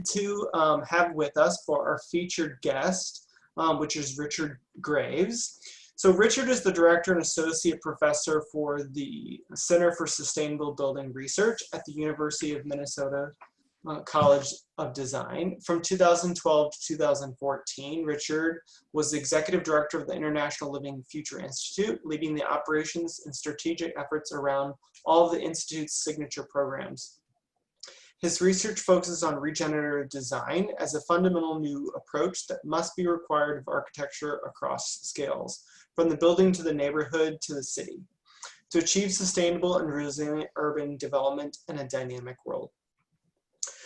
to have with us for our featured guest, which is Richard Graves. So Richard is the Director and Associate Professor for the Center for Sustainable Building Research at the University of Minnesota College of Design. From 2012 to 2014, Richard was the Executive Director of the International Living Future Institute, leading the operations and strategic efforts around all of the Institute's signature programs. His research focuses on regenerative design as a fundamental new approach that must be required of architecture across scales, from the building to the neighborhood to the city, to achieve sustainable and resilient urban development in a dynamic world.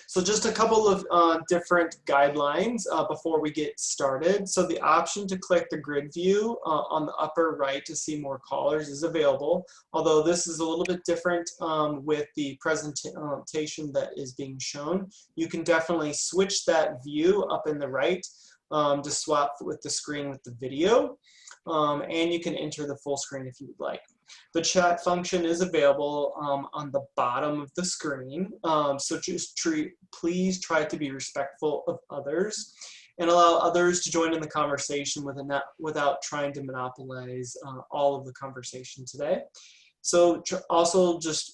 So just a couple of different guidelines before we get started. So the option to click the grid view on the upper right to see more callers is available, although this is a little bit different with the presentation that is being shown. You can definitely switch that view up in the right to swap with the screen with the video, and you can enter the full screen if you would like. The chat function is available on the bottom of the screen, so just please try to be respectful of others and allow others to join in the conversation without trying to monopolize all of the conversation today. So also just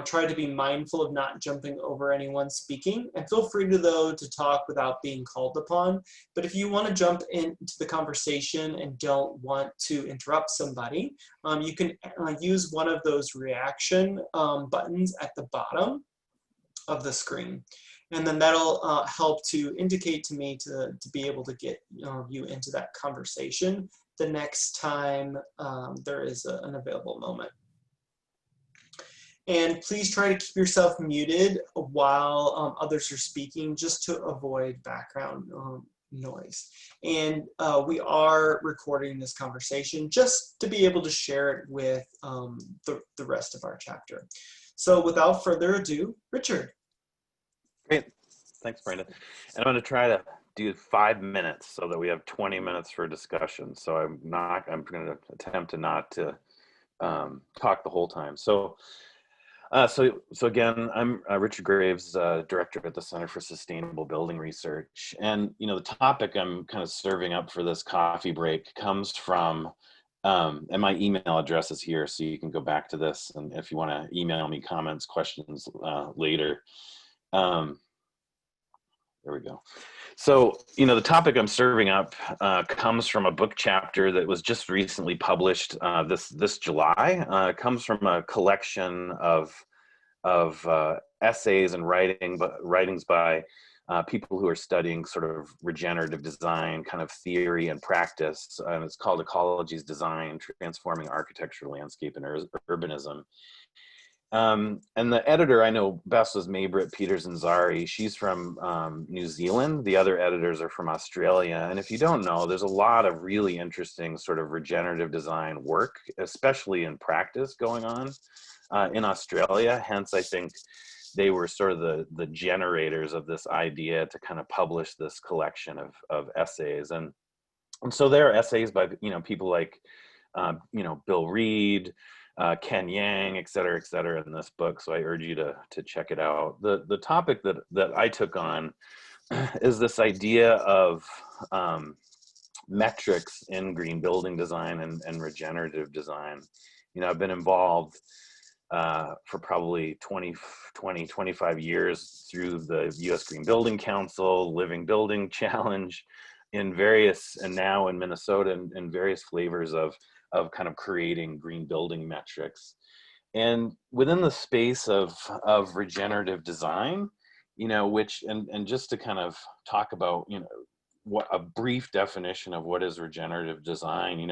try to be mindful of not jumping over anyone speaking, and feel free to talk without being called upon. But if you want to jump into the conversation and don't want to interrupt somebody, you can use one of those reaction buttons at the bottom of the screen. And then that'll help to indicate to me to be able to get you into that conversation the next time there is an available moment. And please try to keep yourself muted while others are speaking, just to avoid background noise. And we are recording this conversation just to be able to share it with the rest of our chapter. So without further ado, Richard. Great, thanks, Brandon. And I'm going to try to do 5 minutes so that we have 20 minutes for discussion. So I'm going to attempt to not to talk the whole time. So again, I'm Richard Graves, Director at the Center for Sustainable Building Research. And, the topic I'm kind of serving up for this coffee break comes from, and my email address is here, so you can go back to this. And if you want to email me comments, questions later. There we go. So, the topic I'm serving up comes from a book chapter that was just recently published this July. It comes from a collection of essays and writings by people who are studying sort of regenerative design kind of theory and practice. And it's called Ecologies Design, Transforming Architecture, Landscape, and Urbanism. And the editor I know best was Maybrit Peters-Zari. She's from New Zealand. The other editors are from Australia. And if you don't know, there's a lot of really interesting sort of regenerative design work, especially in practice, going on in Australia. Hence, I think they were sort of the generators of this idea to kind of publish this collection of essays. And so there are essays by people like Bill Reed, Ken Yang, et cetera, in this book. So I urge you to check it out. The topic that I took on is this idea of metrics in green building design and regenerative design. I've been involved for probably 25 years through the U.S. Green Building Council, Living Building Challenge, in various, and now in Minnesota, in various flavors of kind of creating green building metrics. And within the space of regenerative design, which, and just to kind of talk about, what a brief definition of what is regenerative design,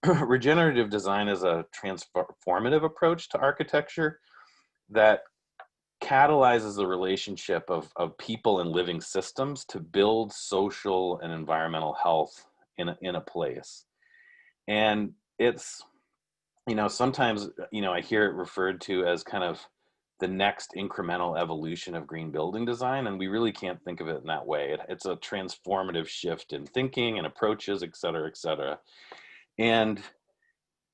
regenerative design is a transformative approach to architecture that catalyzes the relationship of people and living systems to build social and environmental health in a place. And it's, sometimes, I hear it referred to as kind of the next incremental evolution of green building design. And we really can't think of it in that way. It's a transformative shift in thinking and approaches, et cetera, et cetera. And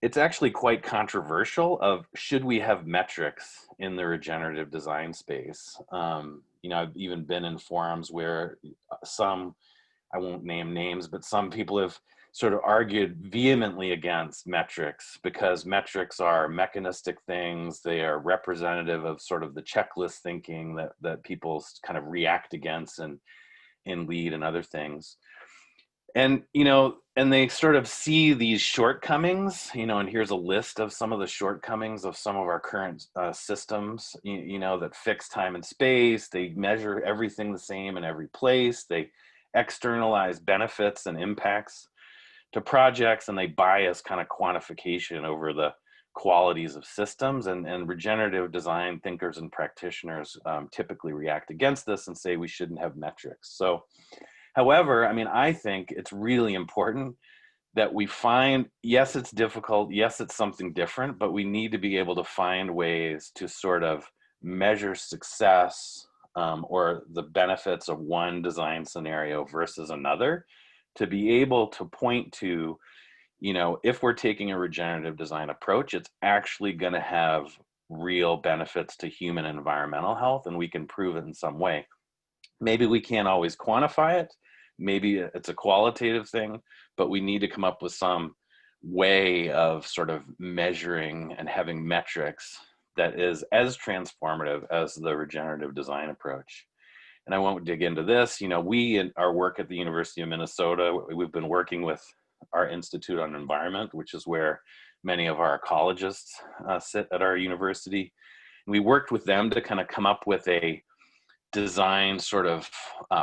it's actually quite controversial of should we have metrics in the regenerative design space. You know, I've even been in forums where some, I won't name names, but some people have sort of argued vehemently against metrics because metrics are mechanistic things. They are representative of sort of the checklist thinking that people kind of react against and in lead and other things. And, you know, and they sort of see these shortcomings, you know, and here's a list of some of the shortcomings of some of our current systems, you know, that fix time and space. They measure everything the same in every place. They externalize benefits and impacts to projects, and they bias kind of quantification over the qualities of systems. And regenerative design thinkers and practitioners typically react against this and say we shouldn't have metrics. So, however, I mean, I think it's really important that we find, yes, it's difficult, yes, it's something different, but we need to be able to find ways to sort of measure success or the benefits of one design scenario versus another, to be able to point to, you know, if we're taking a regenerative design approach, it's actually going to have real benefits to human and environmental health, and we can prove it in some way. Maybe we can't always quantify it. Maybe it's a qualitative thing, but we need to come up with some way of sort of measuring and having metrics that is as transformative as the regenerative design approach. And I won't dig into this. You know, we in our work at the University of Minnesota, we've been working with our Institute on Environment, which is where many of our ecologists sit at our university. We worked with them to kind of come up with a design sort of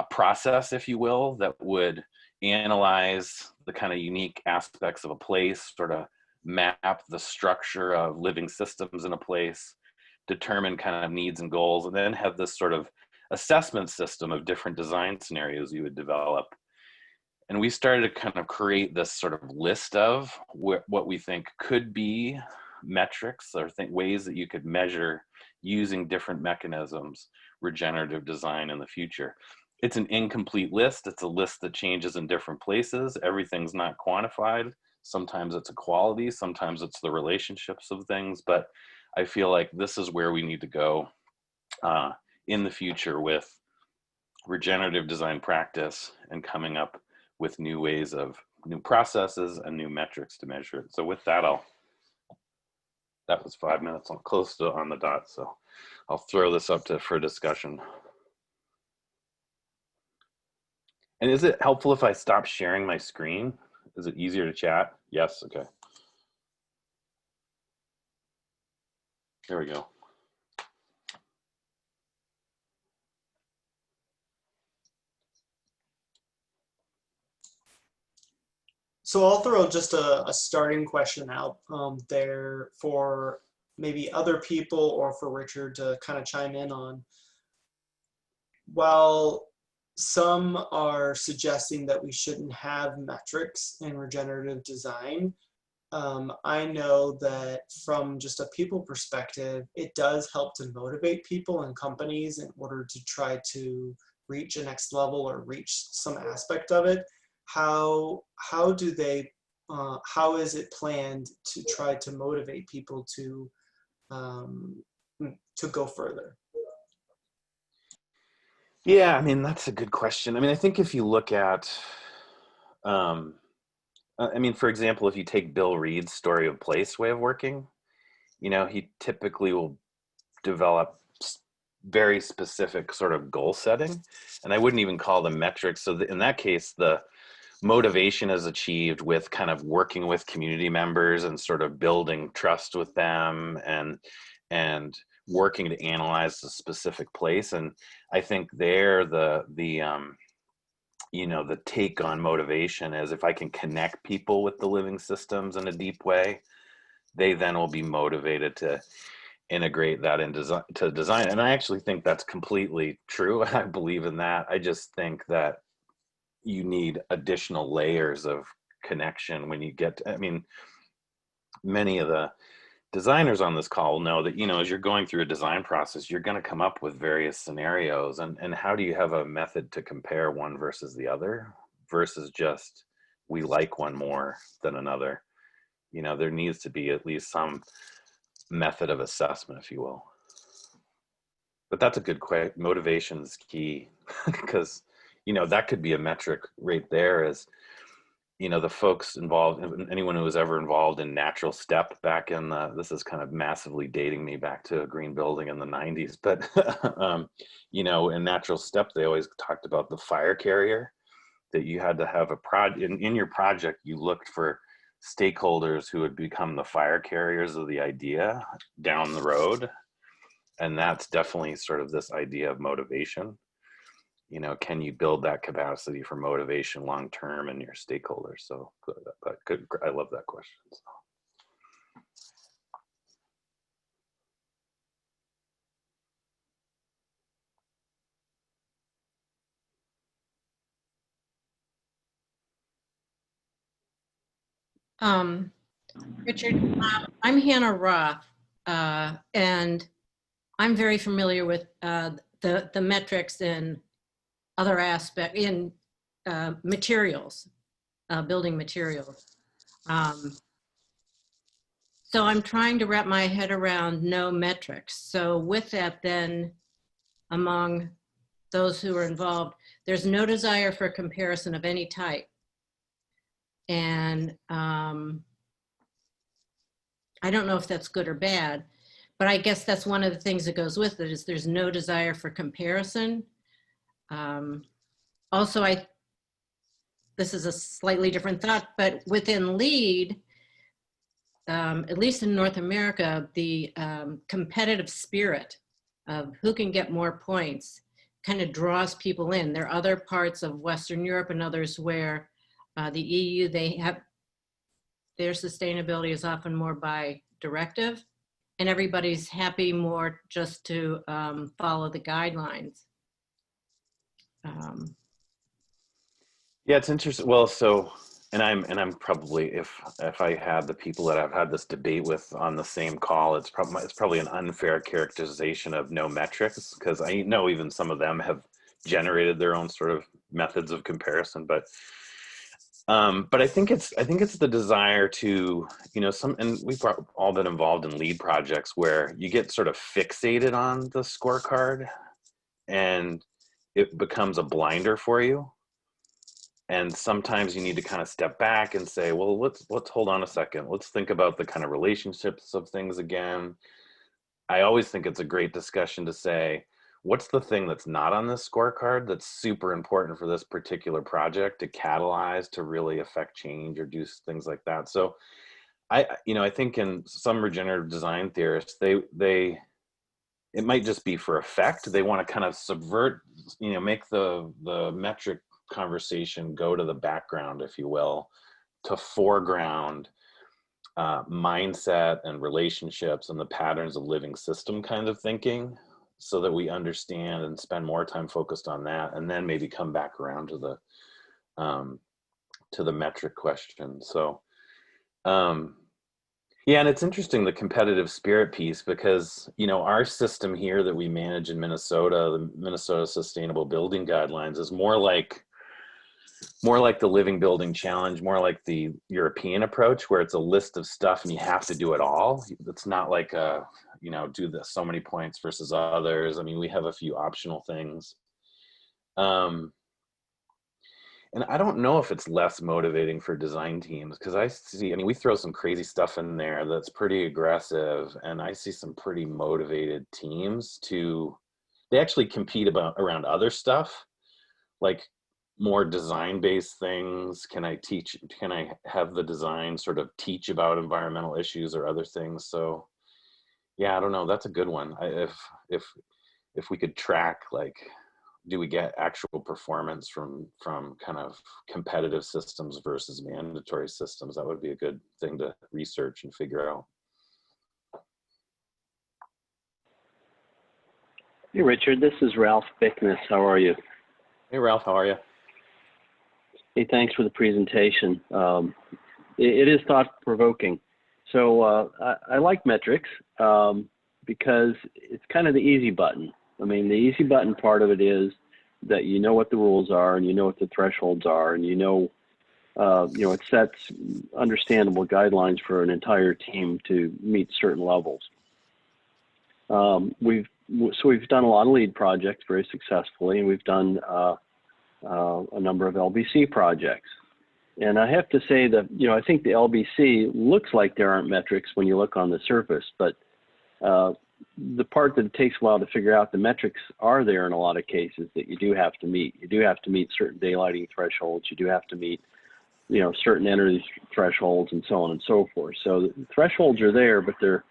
process, if you will, that would analyze the kind of unique aspects of a place, sort of map the structure of living systems in a place, determine kind of needs and goals, and then have this sort of assessment system of different design scenarios you would develop. And we started to kind of create this sort of list of what we think could be metrics or ways that you could measure using different mechanisms regenerative design in the future. It's an incomplete list. It's a list that changes in different places. Everything's not quantified. Sometimes it's equality, sometimes it's the relationships of things, but I feel like this is where we need to go in the future with regenerative design practice and coming up with new ways of new processes and new metrics to measure it. So with that, that was 5 minutes. I'm close to on the dot, so I'll throw this up for discussion. And is it helpful if I stop sharing my screen? Is it easier to chat? Yes, okay. There we go. So I'll throw just a starting question out there for maybe other people or for Richard to kind of chime in on. While some are suggesting that we shouldn't have metrics in regenerative design, I know that from just a people perspective, it does help to motivate people and companies in order to try to reach a next level or reach some aspect of it. How do they, how is it planned to try to motivate people to go further? Yeah, I mean, that's a good question. I mean, I think if you look at, I mean, for example, if you take Bill Reed's story of place way of working, you know, he typically will develop very specific sort of goal setting, and I wouldn't even call them metrics. So in that case, the motivation is achieved with kind of working with community members and sort of building trust with them and working to analyze the specific place. And I think there you know, the take on motivation is if I can connect people with the living systems in a deep way, they then will be motivated to integrate that in design. And I actually think that's completely true. I believe in that. I just think that you need additional layers of connection when you get to, I mean, many of the designers on this call will know that, you know, as you're going through a design process, you're going to come up with various scenarios, and how do you have a method to compare one versus the other versus just we like one more than another. You know, there needs to be at least some method of assessment, if you will. But that's a good question. Motivation is key because, you know, that could be a metric right there is, you know, the folks involved, anyone who was ever involved in natural step back in the, this is kind of massively dating me back to a green building in the 90s, but, you know, in natural step, they always talked about the fire carrier, that you had to have a project, in your project, you looked for stakeholders who would become the fire carriers of the idea down the road. And that's definitely sort of this idea of motivation. You know, can you build that capacity for motivation long term in your stakeholders? So good, I love that question. Richard, I'm Hannah Roth, and I'm very familiar with the metrics and other aspects in materials, building materials. So I'm trying to wrap my head around no metrics. So with that, then among those who are involved, there's no desire for comparison of any type. And I don't know if that's good or bad, but I guess that's one of the things that goes with it is there's no desire for comparison. Also, this is a slightly different thought, but within LEED, at least in North America, the competitive spirit of who can get more points kind of draws people in. There are other parts of Western Europe and others where the EU, they have, their sustainability is often more by directive, and everybody's happy more just to follow the guidelines. Yeah, it's interesting. Well, so, and I'm probably, if I had the people that I've had this debate with on the same call, it's probably an unfair characterization of no metrics, because I know even some of them have generated their own sort of methods of comparison, but I think it's the desire to, you know, and we've all been involved in LEED projects where you get sort of fixated on the scorecard and it becomes a blinder for you. And sometimes you need to kind of step back and say, well, let's hold on a second. Let's think about the kind of relationships of things again. I always think it's a great discussion to say, what's the thing that's not on this scorecard that's super important for this particular project to catalyze, to really affect change or do things like that. So I think in some regenerative design theorists, it might just be for effect. They want to kind of subvert, you know, make the metric conversation go to the background, if you will, to foreground mindset and relationships and the patterns of living system kind of thinking, so that we understand and spend more time focused on that, and then maybe come back around to the metric question. So yeah, and it's interesting, the competitive spirit piece, because, you know, our system here that we manage in Minnesota, the Minnesota Sustainable Building Guidelines, is more like the Living Building Challenge, more like the European approach, where it's a list of stuff and you have to do it all. It's not like a, you know, do this so many points versus others. I mean, we have a few optional things. And I don't know if it's less motivating for design teams, because I mean, we throw some crazy stuff in there that's pretty aggressive, and I see some pretty motivated teams they actually compete around other stuff, like more design-based things. Can I have the design sort of teach about environmental issues or other things? So yeah, I don't know, that's a good one. If we could track, like, do we get actual performance from kind of competitive systems versus mandatory systems? That would be a good thing to research and figure out. Hey, Richard, this is Ralph Bickness. How are you? Hey, Ralph, how are you? Hey, thanks for the presentation. It is thought-provoking. So I like metrics because it's kind of the easy button. I mean, the easy button part of it is that you know what the rules are, and you know what the thresholds are, and you know it sets understandable guidelines for an entire team to meet certain levels. We've done a lot of LEED projects very successfully, and we've done a number of LBC projects. And I have to say that, I think the LBC looks like there aren't metrics when you look on the surface, but the part that it takes a while to figure out, the metrics are there in a lot of cases that you do have to meet. You do have to meet certain daylighting thresholds. You do have to meet, certain energy thresholds and so on and so forth. So the thresholds are there, but they're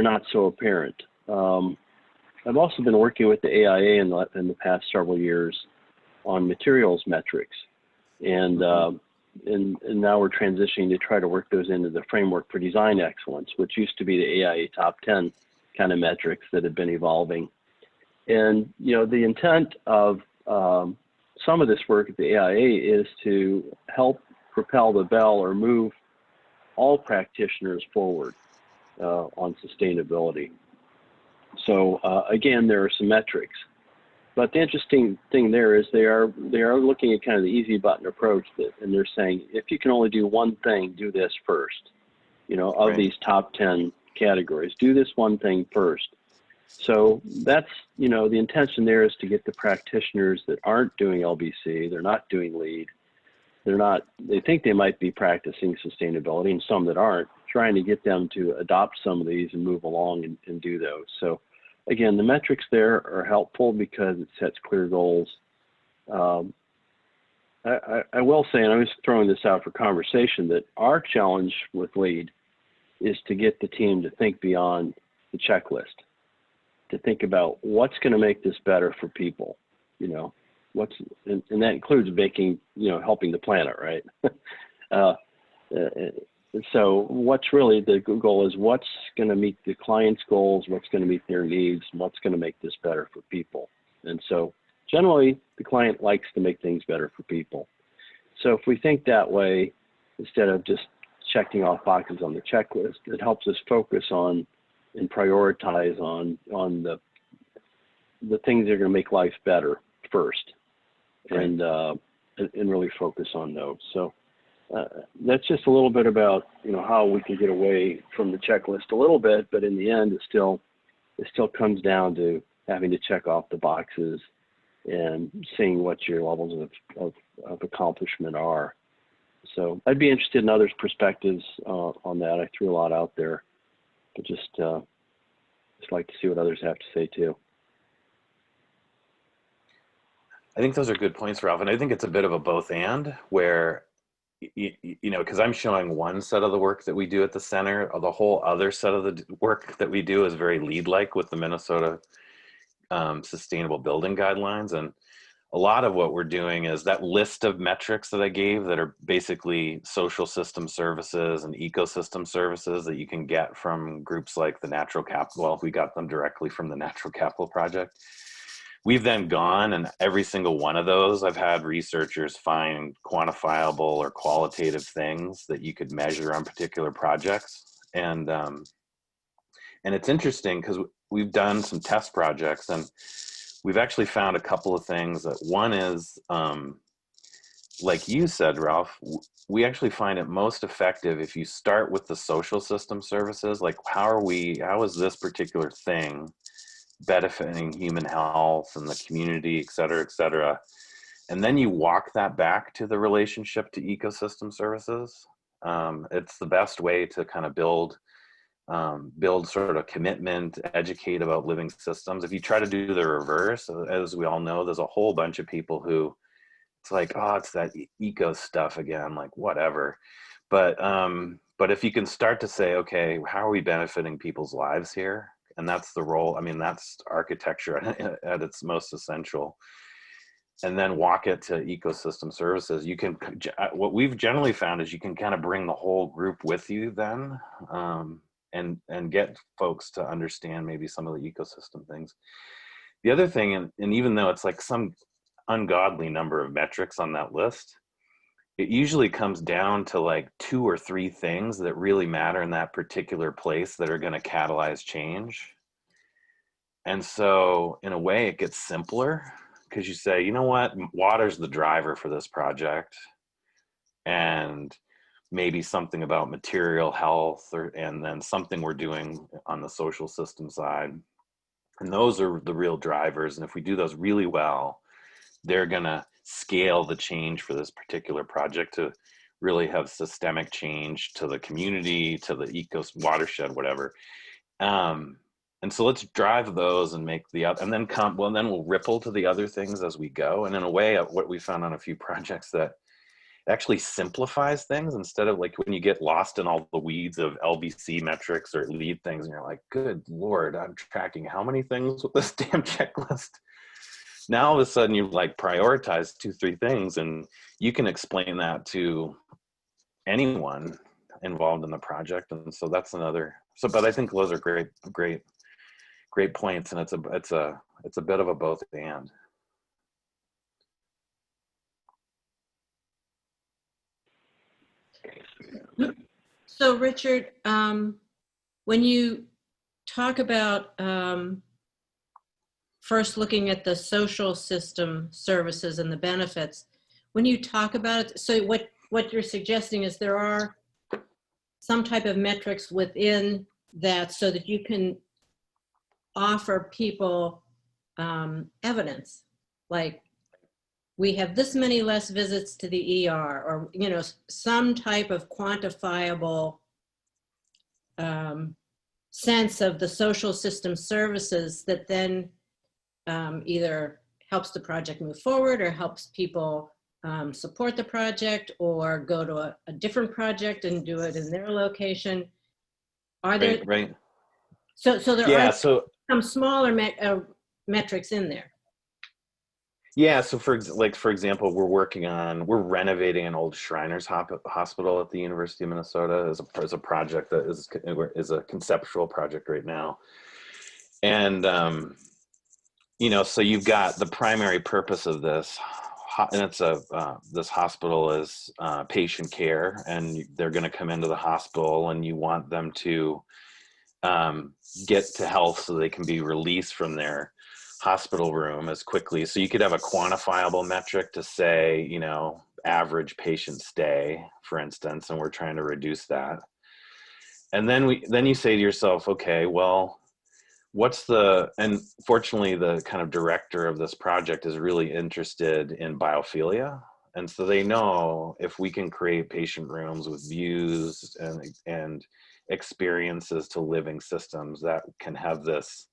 not so apparent. I've also been working with the AIA in the past several years on materials metrics, and now we're transitioning to try to work those into the framework for design excellence, which used to be the AIA top 10 kind of metrics that have been evolving. And the intent of some of this work at the AIA is to help propel the bell or move all practitioners forward on sustainability. So again, there are some metrics, but the interesting thing there is they are looking at kind of the easy button approach, and they're saying, if you can only do one thing, do this first. Of these top 10 categories, do this one thing first. So that's, the intention there is to get the practitioners that aren't doing LBC, they're not doing LEED, they think they might be practicing sustainability, and some that aren't, trying to get them to adopt some of these and move along and do those. So again, the metrics there are helpful because it sets clear goals. I will say, and I'm just throwing this out for conversation, that our challenge with LEED is to get the team to think beyond the checklist, to think about what's going to make this better for people, and that includes helping the planet, right? So what's really the goal is what's going to meet the client's goals, what's going to meet their needs, and what's going to make this better for people. And so generally the client likes to make things better for people. So if we think that way, instead of just checking off boxes on the checklist, it helps us focus on and prioritize on the things that are going to make life better first, and really focus on those. So that's just a little bit about how we can get away from the checklist a little bit, but in the end, it still comes down to having to check off the boxes and seeing what your levels of accomplishment are. So I'd be interested in others' perspectives on that. I threw a lot out there, but just like to see what others have to say too. I think those are good points, Ralph. And I think it's a bit of a both and, where, because I'm showing one set of the work that we do at the center, the whole other set of the work that we do is very LEED-like with the Minnesota Sustainable Building Guidelines. And a lot of what we're doing is that list of metrics that I gave that are basically social system services and ecosystem services that you can get from groups like the Natural Capital. Well, we got them directly from the Natural Capital Project. We've then gone, and every single one of those, I've had researchers find quantifiable or qualitative things that you could measure on particular projects. And it's interesting because we've done some test projects, and we've actually found a couple of things. That one is, like you said, Ralph, we actually find it most effective if you start with the social system services, like how is this particular thing benefiting human health and the community, et cetera, and then you walk that back to the relationship to ecosystem services. It's the best way to kind of build sort of commitment, educate about living systems. If you try to do the reverse, as we all know, there's a whole bunch of people who, it's like, oh, it's that eco stuff again, like whatever. But if you can start to say, okay, how are we benefiting people's lives here? And that's the role. I mean, that's architecture at its most essential. And then walk it to ecosystem services. You can, what we've generally found is you can kind of bring the whole group with you then, and get folks to understand maybe some of the ecosystem things. The other thing, and even though it's like some ungodly number of metrics on that list, it usually comes down to like 2 or 3 things that really matter in that particular place that are going to catalyze change. And so in a way it gets simpler, because you say, you know what, water's the driver for this project. and maybe something about material health, and then something we're doing on the social system side. And those are the real drivers. And if we do those really well, they're gonna scale the change for this particular project to really have systemic change to the community, to the watershed, whatever. And so let's drive those and make the other, and then then we'll ripple to the other things as we go. And in a way, what we found on a few projects, that actually simplifies things, instead of like when you get lost in all the weeds of LBC metrics or lead things, and you're like, good Lord, I'm tracking how many things with this damn checklist. Now all of a sudden you like prioritize 2-3 things, and you can explain that to anyone involved in the project. And so that's another, but I think those are great points, and it's a bit of a both and. So Richard, when you talk about first looking at the social system services and the benefits, when you talk about it, so what you're suggesting is there are some type of metrics within that so that you can offer people evidence, like we have this many less visits to the ER, or some type of quantifiable sense of the social system services that then either helps the project move forward or helps people support the project or go to a different project and do it in their location. Are there right? So there are some smaller metrics in there. Yeah, so for example, we're renovating an old Shriners Hospital at the University of Minnesota as a project that is a conceptual project right now. And so you've got the primary purpose of this, and it's this hospital is patient care, and they're going to come into the hospital, and you want them to get to health so they can be released from their hospital room as quickly. So you could have a quantifiable metric to say, average patient stay, for instance, and we're trying to reduce that. And then you say to yourself, okay, well, and fortunately the kind of director of this project is really interested in biophilia. And so they know if we can create patient rooms with views and experiences to living systems that can have this,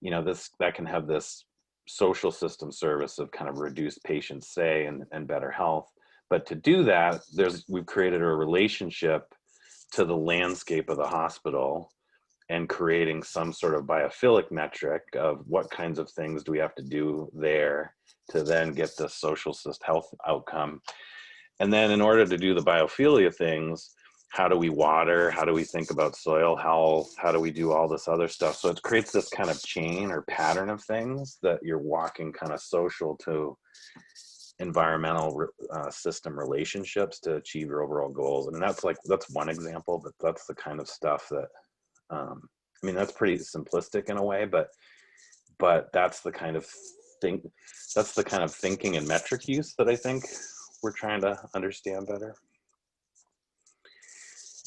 that can have this social system service of kind of reduced patient stay and better health. But to do that, we've created a relationship to the landscape of the hospital and creating some sort of biophilic metric of what kinds of things do we have to do there to then get the social health outcome. And then in order to do the biophilia things, how do we water? How do we think about soil health? How do we do all this other stuff? So it creates this kind of chain or pattern of things that you're walking kind of social to environmental system relationships to achieve your overall goals. I mean, that's one example, but that's the kind of stuff that, that's pretty simplistic in a way, but that's the kind of thinking and metric use that I think we're trying to understand better.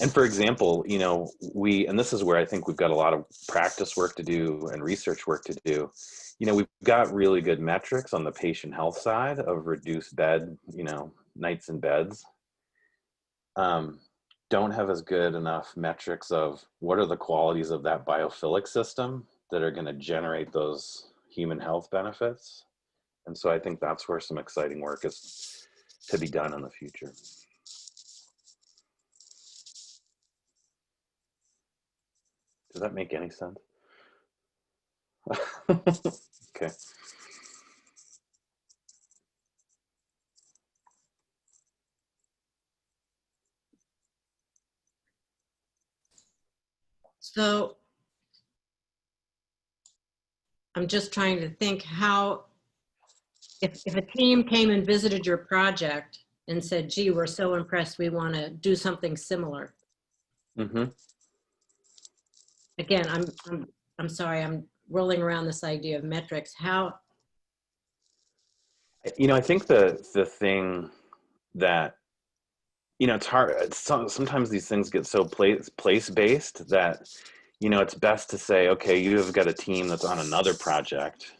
And for example, and this is where I think we've got a lot of practice work to do and research work to do. We've got really good metrics on the patient health side of reduced nights in beds. Don't have as good enough metrics of what are the qualities of that biophilic system that are going to generate those human health benefits. And so I think that's where some exciting work is to be done in the future. Does that make any sense? Okay. So I'm just trying to think how, if a team came and visited your project and said, gee, we're so impressed, we want to do something similar. Mm-hmm. Again, I'm sorry, I'm rolling around this idea of metrics. How? I think the thing that you know, it's hard. Sometimes these things get so place-based that, you know, it's best to say, okay, you have got a team that's on another project.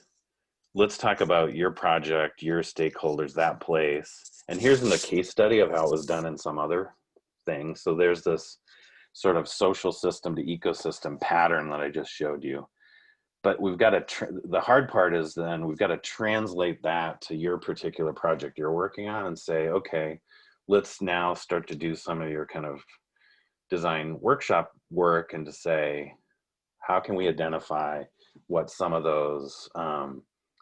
Let's talk about your project, your stakeholders, that place. And here's in the case study of how it was done in some other thing. So there's this sort of social system to ecosystem pattern that I just showed you. But we've got to, the hard part is then we've got to translate that to your particular project you're working on and say, okay, let's now start to do some of your kind of design workshop work and to say, how can we identify what some of those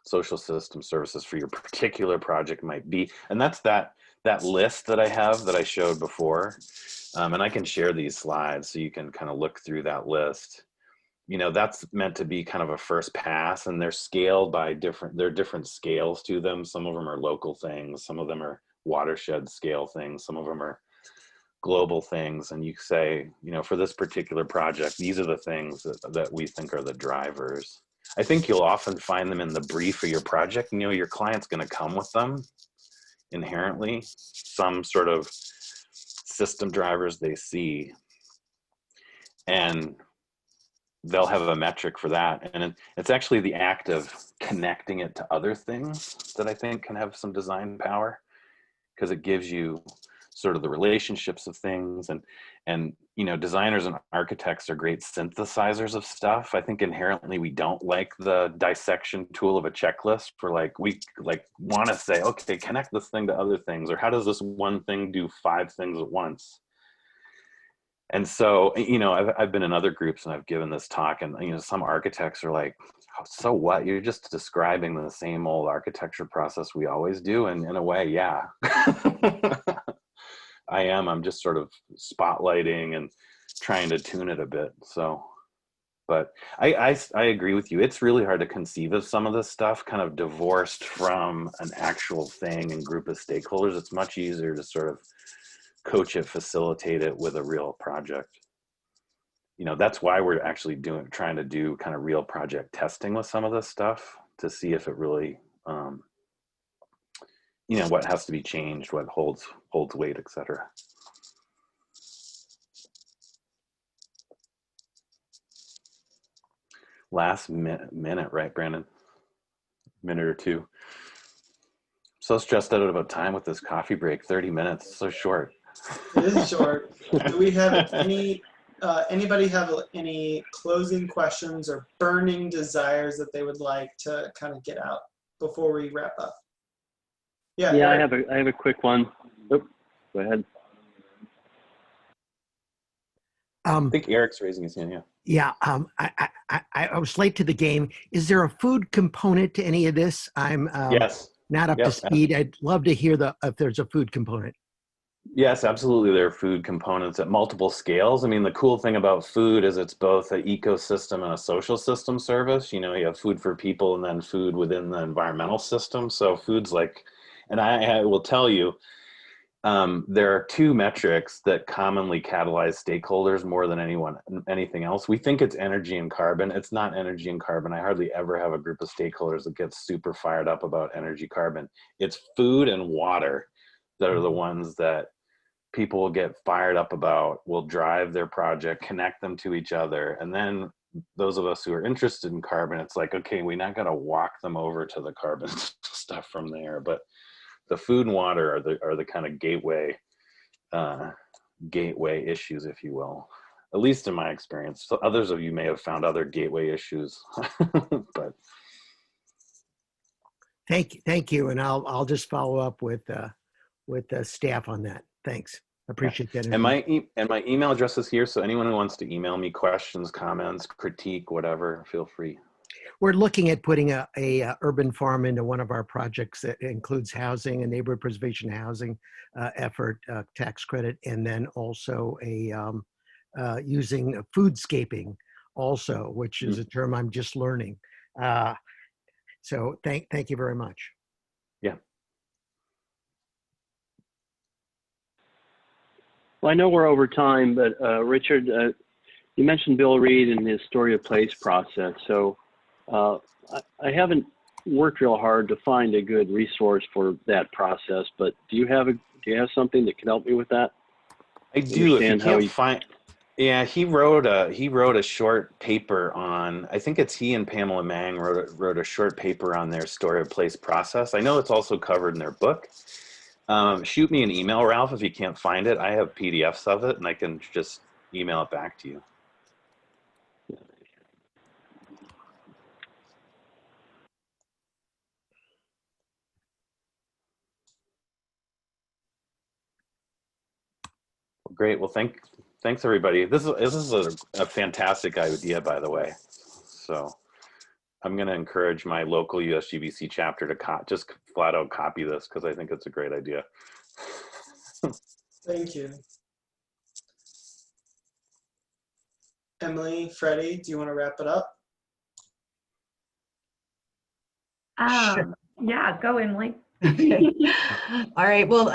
social system services for your particular project might be? And that's that list that I have that I showed before. And I can share these slides so you can kind of look through that list. You know, that's meant to be kind of a first pass, and they're scaled by there are different scales to them. Some of them are local things, some of them are watershed scale things, some of them are global things. And you say, you know, for this particular project, these are the things that we think are the drivers. I think you'll often find them in the brief of your project. You know, your client's going to come with them inherently, some sort of system drivers they see, and they'll have a metric for that. And it's actually the act of connecting it to other things that I think can have some design power, because it gives you sort of the relationships of things. And you know, designers and architects are great synthesizers of stuff. I think inherently we don't like the dissection tool of a checklist for like, we like want to say, okay, connect this thing to other things, or how does this one thing do 5 things at once? And so, you know, I've been in other groups and I've given this talk, and, you know, some architects are like, oh, so what? You're just describing the same old architecture process we always do. And in a way, yeah, I am. I'm just sort of spotlighting and trying to tune it a bit. So, but I agree with you. It's really hard to conceive of some of this stuff kind of divorced from an actual thing and group of stakeholders. It's much easier to sort of coach it, facilitate it with a real project. You know, that's why we're actually trying to do kind of real project testing with some of this stuff to see if it really, you know, what has to be changed, what holds weight, etc. Last minute, right, Brandon? Minute or two. So stressed out about time with this coffee break. 30 minutes, so short. It is short. Do we have anybody have any closing questions or burning desires that they would like to kind of get out before we wrap up? Yeah. Yeah, Eric. I have a quick one. Oh, go ahead. I think Eric's raising his hand. Yeah. I was late to the game. Is there a food component to any of this? I'm Yes. not up to speed. I'd love to hear if there's a food component. Yes, absolutely. There are food components at multiple scales. I mean, the cool thing about food is it's both an ecosystem and a social system service. You know, you have food for people and then food within the environmental system. So food's like, and I will tell you, there are 2 metrics that commonly catalyze stakeholders more than anything else. We think it's energy and carbon. It's not energy and carbon. I hardly ever have a group of stakeholders that gets super fired up about energy carbon. It's food and water that are the ones that people will get fired up about, will drive their project, connect them to each other. And then those of us who are interested in carbon, it's like, okay, we not got to walk them over to the carbon stuff from there. But the food and water are the kind of gateway issues, if you will, at least in my experience. So others of you may have found other gateway issues, but. Thank you. And I'll just follow up with the staff on that. Thanks. Appreciate that. And my email address is here. So anyone who wants to email me questions, comments, critique, whatever, feel free. We're looking at putting a urban farm into one of our projects that includes housing, a neighborhood preservation housing effort, tax credit, and then also using foodscaping also, which is a term I'm just learning. So thank you very much. Yeah. Well, I know we're over time, but Richard, you mentioned Bill Reed and his story of place process. So I haven't worked real hard to find a good resource for that process, but do you have something that can help me with that? I do. If you understand how can't he, find, yeah, he wrote a short paper on. I think it's he and Pamela Mang wrote a short paper on their story of place process. I know it's also covered in their book. Shoot me an email, Ralph, if you can't find it. I have PDFs of it, and I can just email it back to you. Great. Well, thanks everybody. This is a fantastic idea, by the way. So I'm going to encourage my local USGBC chapter to just flat out copy this because I think it's a great idea. Thank you. Emily, Freddie, do you want to wrap it up? Sure. Yeah, go Emily. Okay. All right. Well,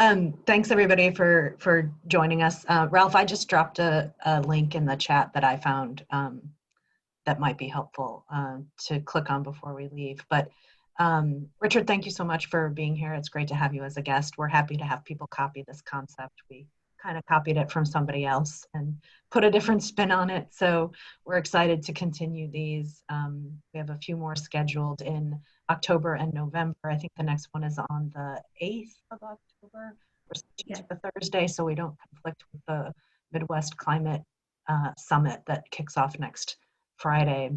thanks everybody for joining us. Ralph, I just dropped a link in the chat that I found that might be helpful to click on before we leave. But Richard, thank you so much for being here. It's great to have you as a guest. We're happy to have people copy this concept. We kind of copied it from somebody else and put a different spin on it. So we're excited to continue these. We have a few more scheduled in October and November. I think the next one is on the 8th of October. We're switching to the Thursday so we don't conflict with the Midwest Climate Summit that kicks off next Friday.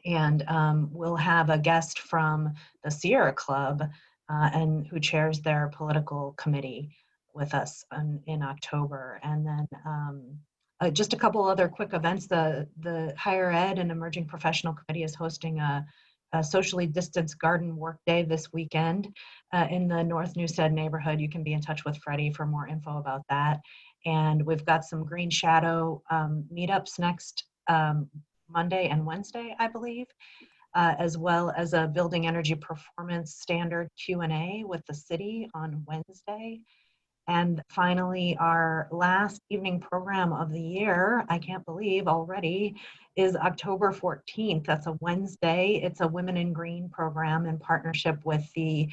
And we'll have a guest from the Sierra Club and who chairs their political committee with us in October. And then just a couple other quick events. The Higher Ed and Emerging Professional Committee is hosting a socially distanced garden work day this weekend in the North Newstead neighborhood. You can be in touch with Freddie for more info about that. And we've got some Green Shadow meetups next Monday and Wednesday, I believe, as well as a building energy performance standard Q&A with the city on Wednesday. And finally, our last evening program of the year, I can't believe already, is October 14th. That's a Wednesday. It's a Women in Green program in partnership with the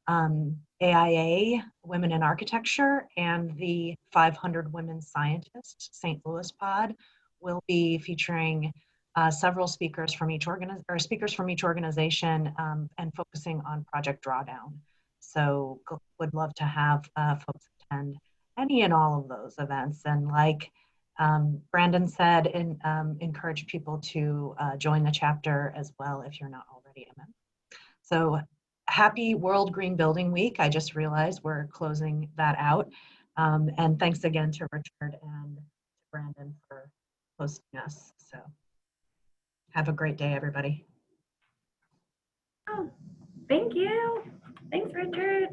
AIA, Women in Architecture, and the 500 Women Scientists, St. Louis Pod. Will be featuring several speakers from each organization and focusing on Project Drawdown. So would love to have folks attend any and all of those events. And like Brandon said, encourage people to join the chapter as well if you're not already a member. So happy World Green Building Week. I just realized we're closing that out. And thanks again to Richard and Brandon for hosting us. So have a great day, everybody. Oh, thank you. Thanks, Richard.